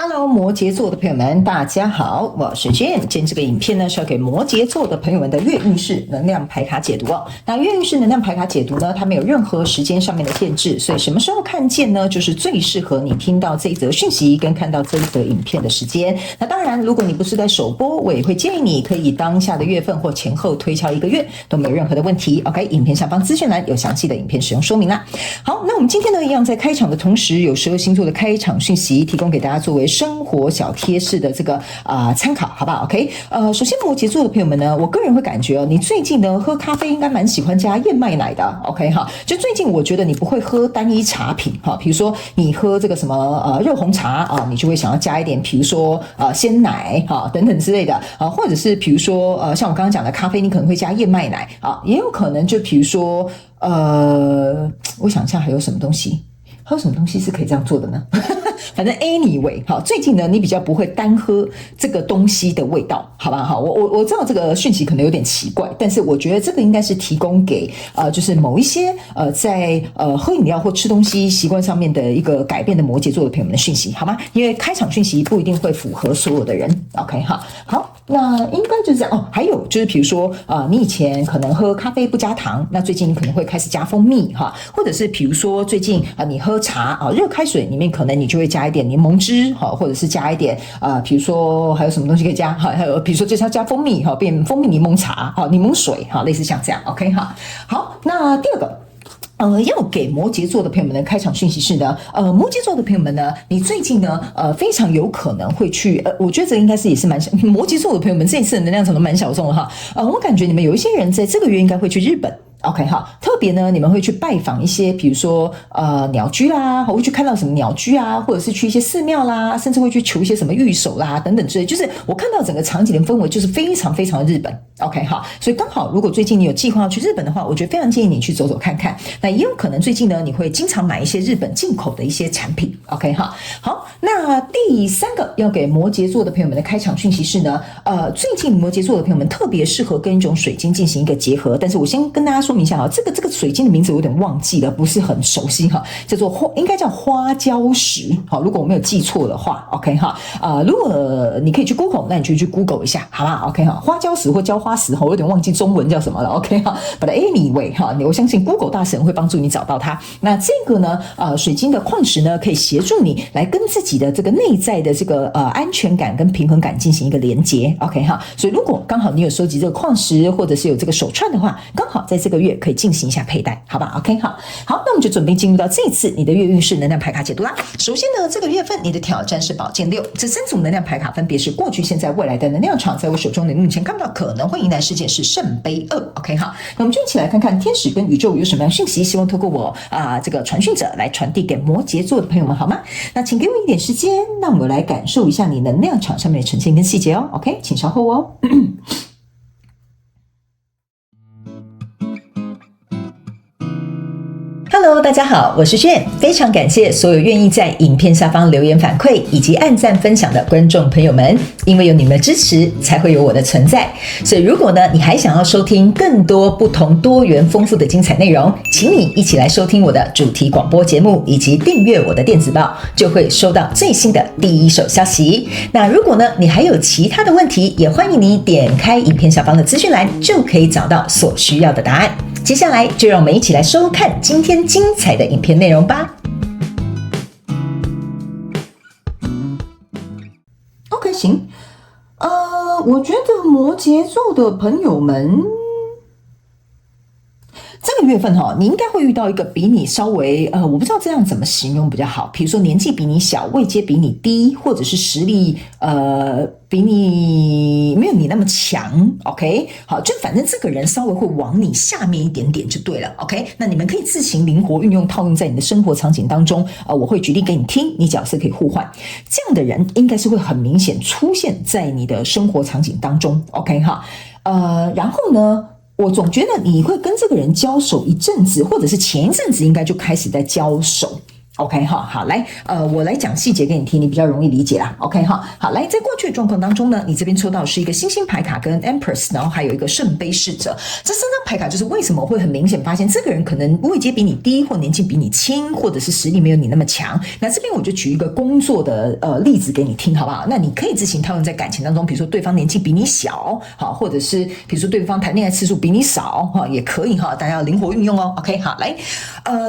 Hello，摩羯座的朋友们，大家好，我是 Jane。今天这个影片呢是要给摩羯座的朋友们的月运势能量牌卡解读哦。那月运势能量牌卡解读呢，它没有任何时间上面的限制，所以什么时候看见呢，就是最适合你听到这一则讯息跟看到这一则影片的时间。那当然，如果你不是在首播，我也会建议你可以当下的月份或前后推敲一个月都没有任何的问题。OK， 影片下方资讯栏有详细的影片使用说明啦。好，那我们今天呢，一样在开场的同时，有12星座的开场讯息提供给大家作为生活小贴士的这个参考，好不好 ？OK， 首先摩羯座的朋友们呢，我个人会感觉你最近呢喝咖啡应该蛮喜欢加燕麦奶的 ，OK 哈。就最近我觉得你不会喝单一茶品哈，比如说你喝这个什么热红茶啊，你就会想要加一点，比如说鲜奶哈等等之类的啊，或者是比如说像我刚刚讲的咖啡，你可能会加燕麦奶啊，也有可能就比如说我想一下还有什么东西。还有什么东西是可以这样做的呢？反正 anyway， 好，最近呢，你比较不会单喝这个东西的味道，好吧？好，我知道这个讯息可能有点奇怪，但是我觉得这个应该是提供给就是某一些在喝饮料或吃东西习惯上面的一个改变的摩羯座的朋友们的讯息，好吗？因为开场讯息不一定会符合所有的人 ，OK 哈。好，那应该就是这样哦。还有就是，比如说你以前可能喝咖啡不加糖，那最近你可能会开始加蜂蜜哈，或者是比如说最近你喝茶热开水里面可能你就会加一点柠檬汁或者是加一点比如说还有什么东西可以加还有比如说就是要加蜂蜜变蜂蜜柠檬茶柠檬水类似像这样 OK 哈。好，那第二个要给摩羯座的朋友们的开场讯息是呢，摩羯座的朋友们呢，你最近呢，非常有可能会去，我觉得这应该是也是蛮摩羯座的朋友们这一次的能量场都蛮小众的哈，我感觉你们有一些人在这个月应该会去日本。OK 好，特别呢，你们会去拜访一些，比如说鸟居啦，会去看到什么鸟居啊，或者是去一些寺庙啦，甚至会去求一些什么御守啦等等之类。就是我看到整个场景的氛围就是非常非常的日本。OK 好，所以刚好如果最近你有计划要去日本的话，我觉得非常建议你去走走看看。那也有可能最近呢，你会经常买一些日本进口的一些产品。OK 哈，好，那第三个要给摩羯座的朋友们的开场讯息是呢，最近摩羯座的朋友们特别适合跟一种水晶进行一个结合，但是我先跟大家说明一下哈，这个水晶的名字我有点忘记了，不是很熟悉哈，叫做应该叫花椒石，好，如果我没有记错的话 ，OK 哈，如果你可以去 Google， 那你就去 Google 一下，好吧 ，OK 哈，花椒石或椒花石，我有点忘记中文叫什么了 ，OK 哈 ，But anyway 哈，我相信 Google 大神会帮助你找到它。那这个呢，水晶的矿石呢，可以协助你来跟自己的这个内在的这个安全感跟平衡感进行一个连接 ，OK 哈，所以如果刚好你有收集这个矿石，或者是有这个手串的话，刚好在这个月可以进行一下佩戴，好吧 ？OK， 好，那我们就准备进入到这一次你的月运势能量牌卡解读啦。首先呢，这个月份你的挑战是宝剑6，这3组能量牌卡分别是过去、现在、未来的能量场，在我手中你目前看不到可能会迎来事件是圣杯2 ，OK 好，那我们就一起来看看天使跟宇宙有什么样的讯息，希望透过我这个传讯者来传递给摩羯座的朋友们，好吗？那请给我一点时间，让我来感受一下你能量场上面的呈现跟细节哦 ，OK， 请稍后哦。Hello， 大家好，我是炫，非常感谢所有愿意在影片下方留言反馈以及按赞分享的观众朋友们，因为有你们的支持，才会有我的存在。所以如果呢，你还想要收听更多不同多元丰富的精彩内容，请你一起来收听我的主题广播节目，以及订阅我的电子报，就会收到最新的第一手消息。那如果呢，你还有其他的问题，也欢迎你点开影片下方的资讯栏，就可以找到所需要的答案。接下来就让我们一起来收看今天精彩的影片内容吧。OK， 行，我觉得摩羯座的朋友们，这个月份你应该会遇到一个比你稍微我不知道这样怎么形容比较好，比如说年纪比你小，位阶比你低，或者是实力比你没有你那么强 ，OK， 好，就反正这个人稍微会往你下面一点点就对了 ，OK， 那你们可以自行灵活运用套用在你的生活场景当中，我会举例给你听，你角色可以互换，这样的人应该是会很明显出现在你的生活场景当中 ，OK 哈，然后呢，我总觉得你会跟这个人交手一阵子，或者是前一阵子应该就开始在交手。OK 哈，好来，我来讲细节给你听，你比较容易理解啦。OK 哈，好来，在过去的状况当中呢，你这边抽到的是一个星星牌卡跟 Empress， 然后还有一个圣杯侍者。这3张牌卡就是为什么会很明显发现这个人可能位阶比你低，或年纪比你轻，或者是实力没有你那么强。那这边我就举一个工作的例子给你听，好不好？那你可以自行套用在感情当中，比如说对方年纪比你小，好，或者是比如说对方谈恋爱次数比你少，哈，也可以哈，大家要灵活运用哦。OK， 好来，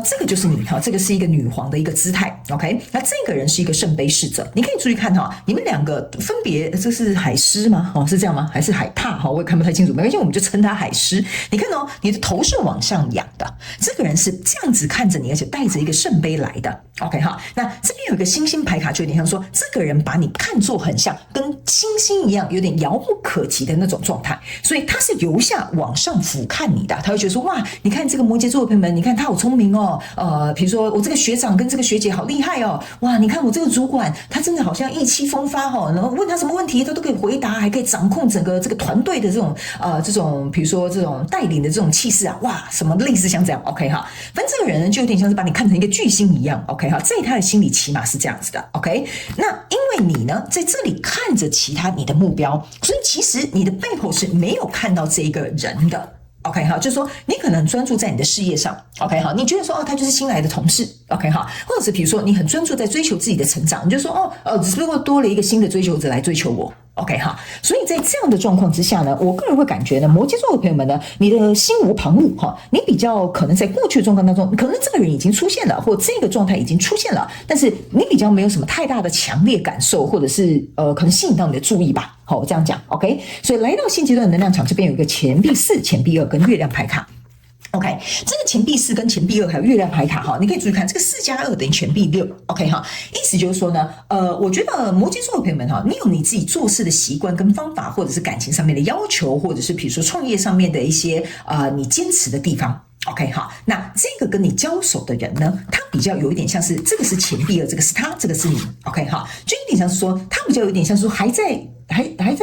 这个就是你哈，这个是一个女皇的一个姿态 ，OK， 那这个人是一个圣杯侍者，你可以注意看哈，你们两个分别，这是海狮吗？哦，是这样吗？还是海獭？哈，我也看不太清楚，没关系，我们就称他海狮。你看哦，你的头是往上仰的，这个人是这样子看着你，而且带着一个圣杯来的 ，OK 哈。那这边有一个星星牌卡，就有点像说，这个人把你看作很像跟星星一样，有点遥不可及的那种状态，所以他是由下往上俯瞰你的，他会觉得说，哇，你看这个摩羯座的朋友们，你看他好聪明哦，比如说我这个学长跟这个学姐好厉害哦，哇，你看我这个主管，他真的好像意气风发哦，然后问他什么问题他都可以回答，还可以掌控整个这个团队的这种比如说这种带领的这种气势啊，哇，什么类似像这样 ，OK 哈，反正这个人就有点像是把你看成一个巨星一样 ，OK 哈，在他的心里起码是这样子的 ，OK， 那因为你呢在这里看着其他你的目标，所以其实你的背后是没有看到这一个人的。OK 好，就是说你可能很专注在你的事业上 ，OK 好，你觉得说他就是新来的同事 ，OK 好，或者是比如说你很专注在追求自己的成长，你就说只不过多了一个新的追求者来追求我。OK 哈，所以在这样的状况之下呢，我个人会感觉呢，摩羯座的朋友们呢，你的心无旁骛哈，你比较可能在过去的状况当中，可能这个人已经出现了，或这个状态已经出现了，但是你比较没有什么太大的强烈感受，或者是可能吸引到你的注意吧。好，我这样讲 OK， 所以来到现阶段的能量场这边有一个钱币4、钱币2跟月亮牌卡。OK， 这个钱币4跟钱币2还有月亮牌卡哈，你可以注意看这个4+2等于钱币6 ，OK 哈，意思就是说呢，我觉得摩羯座的朋友们哈，你有你自己做事的习惯跟方法，或者是感情上面的要求，或者是比如说创业上面的一些你坚持的地方。OK 好，那这个跟你交手的人呢，他比较有一点像是这个是钱币2，这个是他，这个是你 ，OK 好，就有点像是说他比较有点像是说还在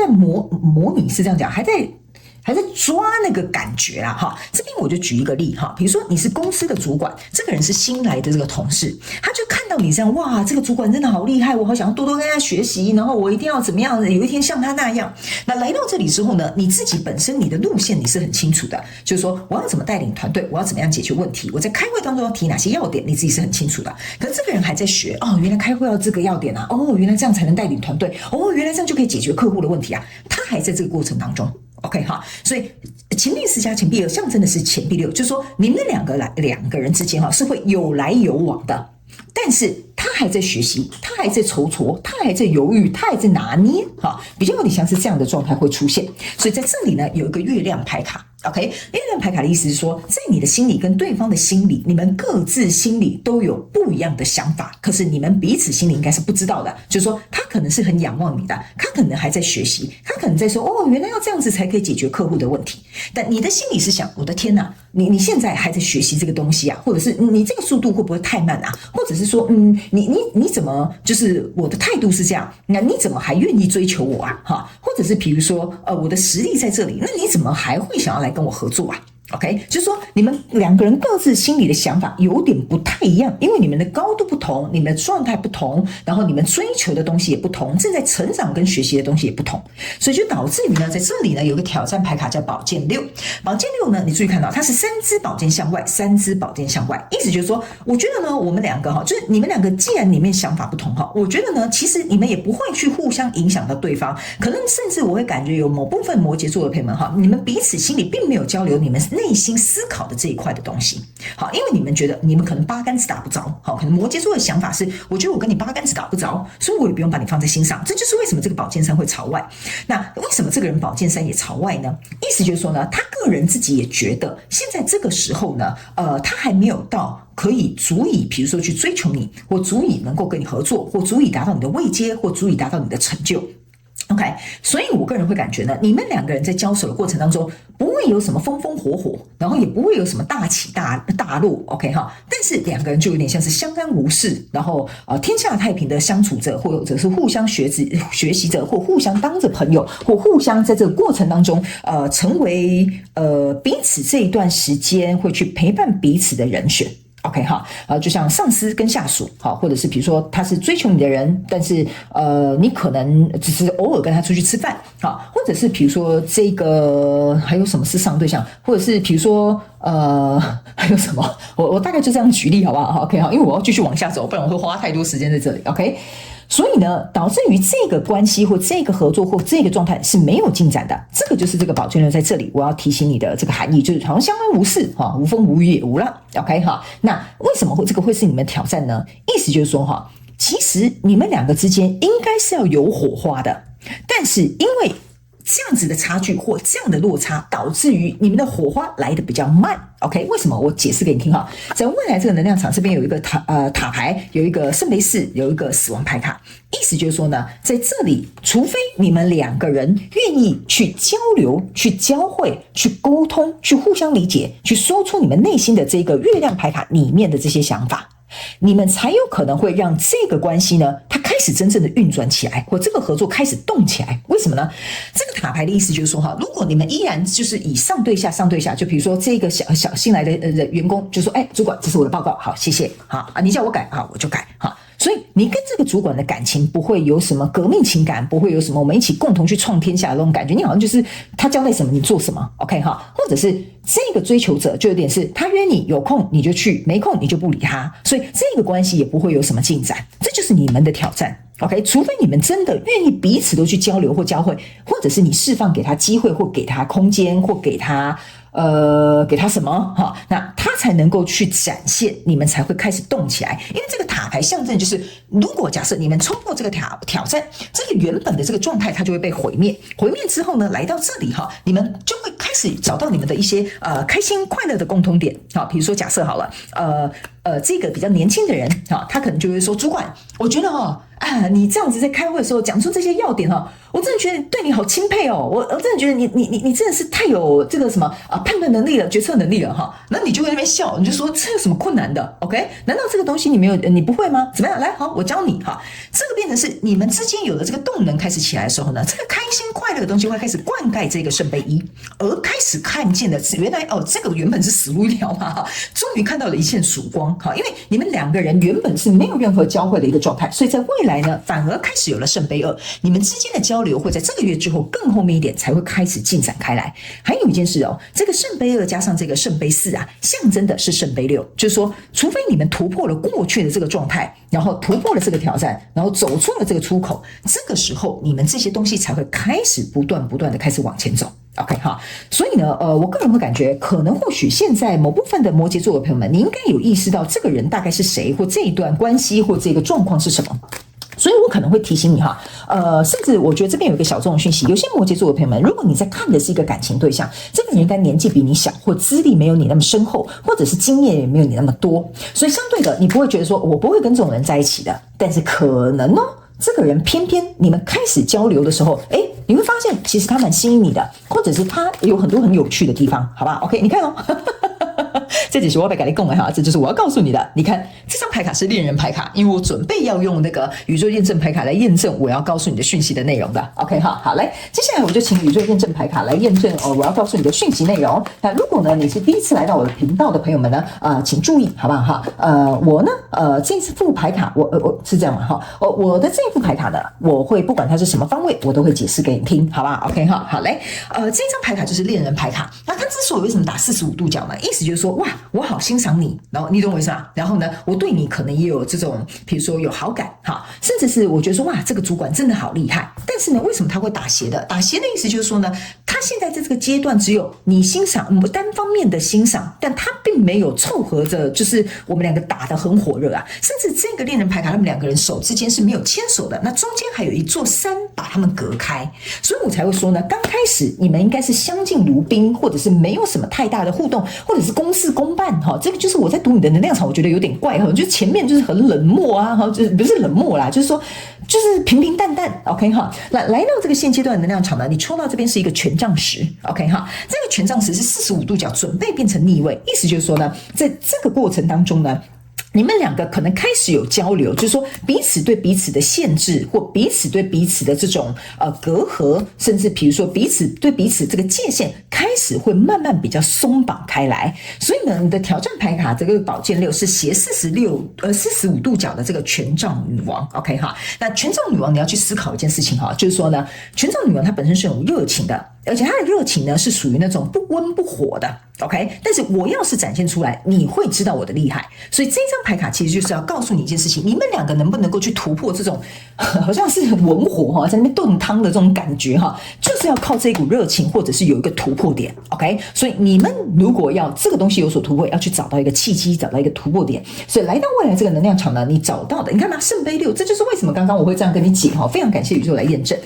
模拟是这样讲，还在抓那个感觉啦哈，这边我就举一个例哈，比如说你是公司的主管，这个人是新来的这个同事，他就看到你这样，哇，这个主管真的好厉害，我好想要多多跟他学习，然后我一定要怎么样，有一天像他那样。那来到这里之后呢，你自己本身你的路线你是很清楚的，就是说我要怎么带领团队，我要怎么样解决问题，我在开会当中要提哪些要点，你自己是很清楚的。可是这个人还在学哦，原来开会要这个要点啊，哦，原来这样才能带领团队，哦，原来这样就可以解决客户的问题啊，他还在这个过程当中。OK 哈，所以钱币4加钱币2象征的是钱币6，就是说你们两个人之间哈是会有来有往的，但是他还在学习，他还在踌躇，他还在犹豫，他还在拿捏哈，比较有点像是这样的状态会出现。所以在这里呢有一个月亮牌卡。OK， 月亮牌卡的意思是说，在你的心里跟对方的心里，你们各自心里都有不一样的想法，可是你们彼此心里应该是不知道的。就是说，他可能是很仰望你的，他可能还在学习，他可能在说，哦，原来要这样子才可以解决客户的问题。但你的心里是想，我的天哪，你现在还在学习这个东西啊，或者是你这个速度会不会太慢啊？或者是说，你怎么就是我的态度是这样，那你怎么还愿意追求我啊？哈，或者是比如说，我的实力在这里，那你怎么还会想要来跟我合作啊？OK， 就是说你们两个人各自心里的想法有点不太一样，因为你们的高度不同，你们的状态不同，然后你们追求的东西也不同，正在成长跟学习的东西也不同，所以就导致于呢，在这里呢有个挑战牌卡叫宝剑6。宝剑6呢，你注意看到它是3支宝剑向外，3支宝剑向外，意思就是说，我觉得呢，我们两个哈，就是你们两个既然里面想法不同哈，我觉得呢，其实你们也不会去互相影响到对方，可能甚至我会感觉有某部分摩羯座的朋友们哈，你们彼此心里并没有交流，你们内心思考的这一块的东西，好，因为你们觉得你们可能八竿子打不着，好，可能摩羯座的想法是，我觉得我跟你八竿子打不着，所以我也不用把你放在心上，这就是为什么这个宝剑3会朝外。那为什么这个人宝剑3也朝外呢？意思就是说呢，他个人自己也觉得，现在这个时候呢，他还没有到可以足以，比如说去追求你，或足以能够跟你合作，或足以达到你的位阶，或足以达到你的成就。OK， 所以我个人会感觉呢，你们两个人在交手的过程当中，不会有什么风风火火，然后也不会有什么大起大落 ，OK 哈。但是两个人就有点像是相安无事，然后天下太平的相处着，或者是互相学习着，或互相当着朋友，或互相在这个过程当中成为彼此这一段时间会去陪伴彼此的人选。OK 哈，就像上司跟下属，好，或者是比如说他是追求你的人，但是你可能只是偶尔跟他出去吃饭，好，或者是比如说这个还有什么是上对象，或者是比如说还有什么，我大概就这样举例好不好 ？OK 哈，因为我要继续往下走，不然我会花太多时间在这里 OK。所以呢，导致于这个关系或这个合作或这个状态是没有进展的，这个就是这个宝剑六在这里我要提醒你的这个含义，就是好像相安无事哈，无风无雨也无浪 ，OK 哈。那为什么这个会是你们挑战呢？意思就是说哈，其实你们两个之间应该是要有火花的，但是因为这样子的差距或这样的落差，导致于你们的火花来得比较慢。OK， 为什么？我解释给你听哈。在未来这个能量场这边有一个塔牌，有一个圣杯四，有一个死亡牌卡。意思就是说呢，在这里，除非你们两个人愿意去交流、去交汇、去沟通、去互相理解、去说出你们内心的这个月亮牌卡里面的这些想法，你们才有可能会让这个关系呢，它开始真正的运转起来，或这个合作开始动起来。为什么呢？这个塔牌的意思就是说哈，如果你们依然就是以上对下，就比如说这个小新来的员工就说，主管，这是我的报告，好，谢谢，好啊，你叫我改，好，我就改，好。所以你跟这个主管的感情不会有什么革命情感，不会有什么我们一起共同去创天下的那种感觉，你好像就是他交代什么你做什么 OK 哈，或者是这个追求者就有点是他约你有空你就去，没空你就不理他，所以这个关系也不会有什么进展，这就是你们的挑战 OK， 除非你们真的愿意彼此都去交流或交汇，或者是你释放给他机会或给他空间或给他什么哈，那他才能够去展现，你们才会开始动起来。因为这个塔牌象征就是，如果假设你们冲破这个挑战，这个原本的这个状态它就会被毁灭。毁灭之后呢，来到这里哈，你们就会开始找到你们的一些开心快乐的共通点。好，比如说假设好了，这个比较年轻的人哈，他可能就会说，主管，我觉得你这样子在开会的时候讲出这些要点我真的觉得对你好钦佩我真的觉得你真的是太有这个什么判断能力了，决策能力了那你就会在那边笑，你就说这有什么困难的 OK？ 难道这个东西你不会吗？怎么样？来，好，我教你这个变成是你们之间有了这个动能开始起来的时候呢，这个开心快乐的东西会开始灌溉这个圣杯一，而开始看见的原来这个原本是死路一条嘛终于看到了一线曙光因为你们两个人原本是没有任何交汇的一个状态，所以在未来呢，反而开始有了圣杯二，你们之间的交流会在这个月之后更后面一点才会开始进展开来。还有一件事这个圣杯二加上这个圣杯四象征的是圣杯六，就是说除非你们突破了过去的这个状态，然后突破了这个挑战，然后走出了这个出口，这个时候你们这些东西才会开始不断的开始往前走。OK 所以呢，我个人会感觉，可能或许现在某部分的摩羯座的朋友们，你应该有意识到这个人大概是谁，或这一段关系或这个状况是什么。所以我可能会提醒你甚至我觉得这边有一个小众的讯息，有些摩羯座的朋友们，如果你在看的是一个感情对象，这个人应该年纪比你小，或资历没有你那么深厚，或者是经验也没有你那么多，所以相对的，你不会觉得说我不会跟这种人在一起的，但是可能这个人偏偏你们开始交流的时候，你会发现其实他蛮吸引你的，或者是他有很多很有趣的地方，好吧 ？OK， 你看这只是我要给你讲的这就是我要告诉你的。你看这张牌卡是恋人牌卡，因为我准备要用那个宇宙验证牌卡来验证我要告诉你的讯息的内容的。OK 好，来，接下来我就请宇宙验证牌卡来验证我要告诉你的讯息内容。那如果呢你是第一次来到我的频道的朋友们呢，请注意好不好我呢这副牌卡我是这样嘛我的这副牌卡呢，我会不管它是什么方位，我都会解释给你听，好吧 ？OK 好来，这张牌卡就是恋人牌卡。那它之所以为什么打45度角呢？意思就是说哇，我好欣赏你，然后你懂我意思吗？然后呢，我对你可能也有这种，比如说有好感甚至是我觉得说哇，这个主管真的好厉害。但是呢，为什么他会打斜的？打斜的意思就是说呢，他现在在这个阶段只有你欣赏单方面的欣赏，但他并没有凑合着，就是我们两个打得很火热甚至这个恋人牌卡，他们两个人手之间是没有牵手的，那中间还有一座山把他们隔开，所以我才会说呢，刚开始你们应该是相敬如宾，或者是没有什么太大的互动，或者是公事公办这个就是我在读你的能量场，我觉得有点怪就是前面就是很冷漠就是不是冷漠啦，就是说就是平平淡淡 OK 来到这个现阶段的能量场呢，你抽到这边是一个权杖十 OK 这个权杖十是45度角准备变成逆位，意思就是说呢，在这个过程当中呢，你们两个可能开始有交流，就是说彼此对彼此的限制，或彼此对彼此的这种隔阂，甚至比如说彼此对彼此这个界限开始会慢慢比较松绑开来。所以呢，你的挑战牌卡这个宝剑6是斜45度角的这个权杖女王 ，OK 哈。那权杖女王你要去思考一件事情哈，就是说呢，权杖女王她本身是有热情的，而且她的热情呢是属于那种不温不火的 ，OK。但是我要是展现出来，你会知道我的厉害。所以这张牌卡其实就是要告诉你一件事情：你们两个能不能够去突破这种好像是文火哈，在那边炖汤的这种感觉哈，就是要靠这股热情，或者是有一个突破点 ，OK。所以你们如果要这个东西有所突破，要去找到一个契机，找到一个突破点。所以来到未来这个能量场呢，你找到的，你看嘛，圣杯6，这就是为什么刚刚我会这样跟你解哈，非常感谢宇宙来验证。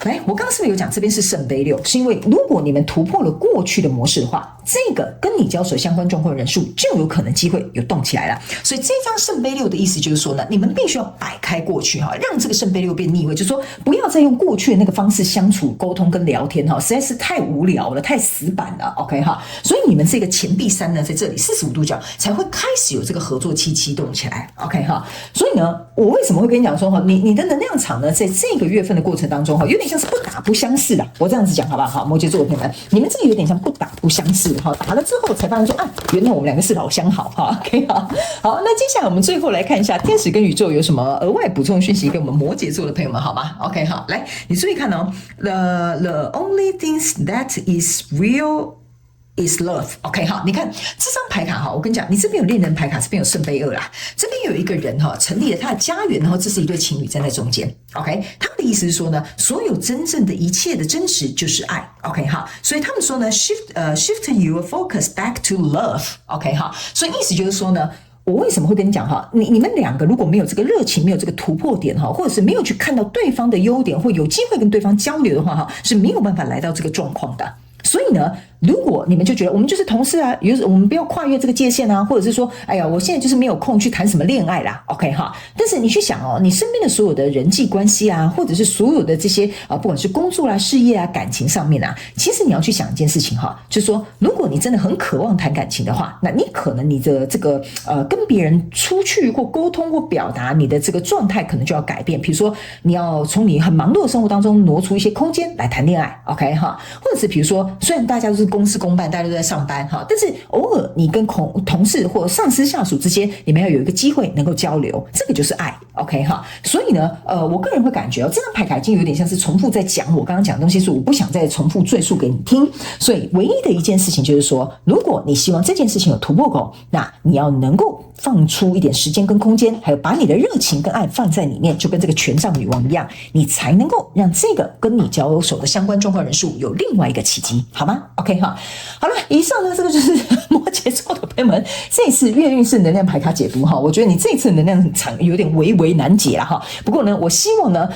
来，我刚刚是不是有讲这边是圣杯6？是因为如果你们突破了过去的模式的话，这个跟你交手相关状况人数就有可能机会有动起来了。所以这张圣杯6的意思就是说呢，你们必须要摆开过去哈，让这个圣杯6变逆位，就是说不要再用过去的那个方式相处、沟通跟聊天哈，实在是太无聊了，太死板了 ，OK 哈。所以你们这个钱币3呢，在这里45度角才会开始有这个合作期启动起来 ，OK 哈。所以呢，我为什么会跟你讲说哈，你的能量场呢，在这个月份的过程当中哈，有点像是不打不相识啦，我这样子讲好不好？摩羯座的朋友们，你们这个有点像不打不相识哈，打了之后才发现说啊，原来我们两个是老相好哈 ，OK 哈。好，那接下来我们最后来看一下天使跟宇宙有什么额外补充讯息给我们摩羯座的朋友们好吗 ？OK 好，来你注意看哦 ，the only things that is real。is love，OK 哈，你看这张牌卡哈，我跟你讲，你这边有恋人牌卡，这边有圣杯2啦，这边有一个人哈，成立了他的家园，然后这是一对情侣站在中间 ，OK， 他们的意思是说呢，所有真正的一切的真实就是爱 ，OK 哈，所以他们说呢 ，shift your focus back to love，OK 哈，所以意思就是说呢。我为什么会跟你讲哈？你们两个如果没有这个热情，没有这个突破点哈，或者是没有去看到对方的优点，或有机会跟对方交流的话哈，是没有办法来到这个状况的。所以呢，如果你们就觉得我们就是同事啊，我们不要跨越这个界限啊，或者是说，哎呀，我现在就是没有空去谈什么恋爱啦 ，OK 哈。但是你去想哦，你身边的所有的人际关系啊，或者是所有的这些不管是工作啦、事业啊、感情上面啊，其实你要去想一件事情哈，就是说，如果你真的很渴望谈感情的话，那你可能你的这个跟别人出去或沟通或表达你的这个状态可能就要改变，比如说你要从你很忙碌的生活当中挪出一些空间来谈恋爱 ，OK 哈，或者是比如说。虽然大家都是公事公办，大家都在上班哈，但是偶尔你跟同事或上司下属之间，你们要有一个机会能够交流，这个就是爱 ，OK 哈。所以呢，我个人会感觉这张牌卡已经有点像是重复在讲我刚刚讲的东西，所以我不想再重复赘述给你听。所以唯一的一件事情就是说，如果你希望这件事情有突破口，那你要能够放出一点时间跟空间，还有把你的热情跟爱放在里面，就跟这个权杖女王一样，你才能够让这个跟你交手的相关状况人数有另外一个契机。好吗 ？OK 哈，好了，以上呢这个就是摩羯座的朋友们这一次月运势能量牌卡解读哈，我觉得你这一次能量场有点微难解了哈。不过呢，我希望呢，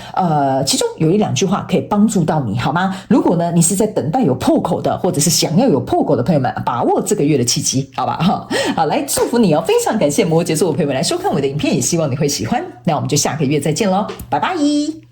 其中有1-2句话可以帮助到你，好吗？如果呢你是在等待有破口的，或者是想要有破口的朋友们，把握这个月的契机，好吧哈。好，来祝福你哦！非常感谢摩羯座的朋友们来收看我的影片，也希望你会喜欢。那我们就下个月再见喽，拜拜。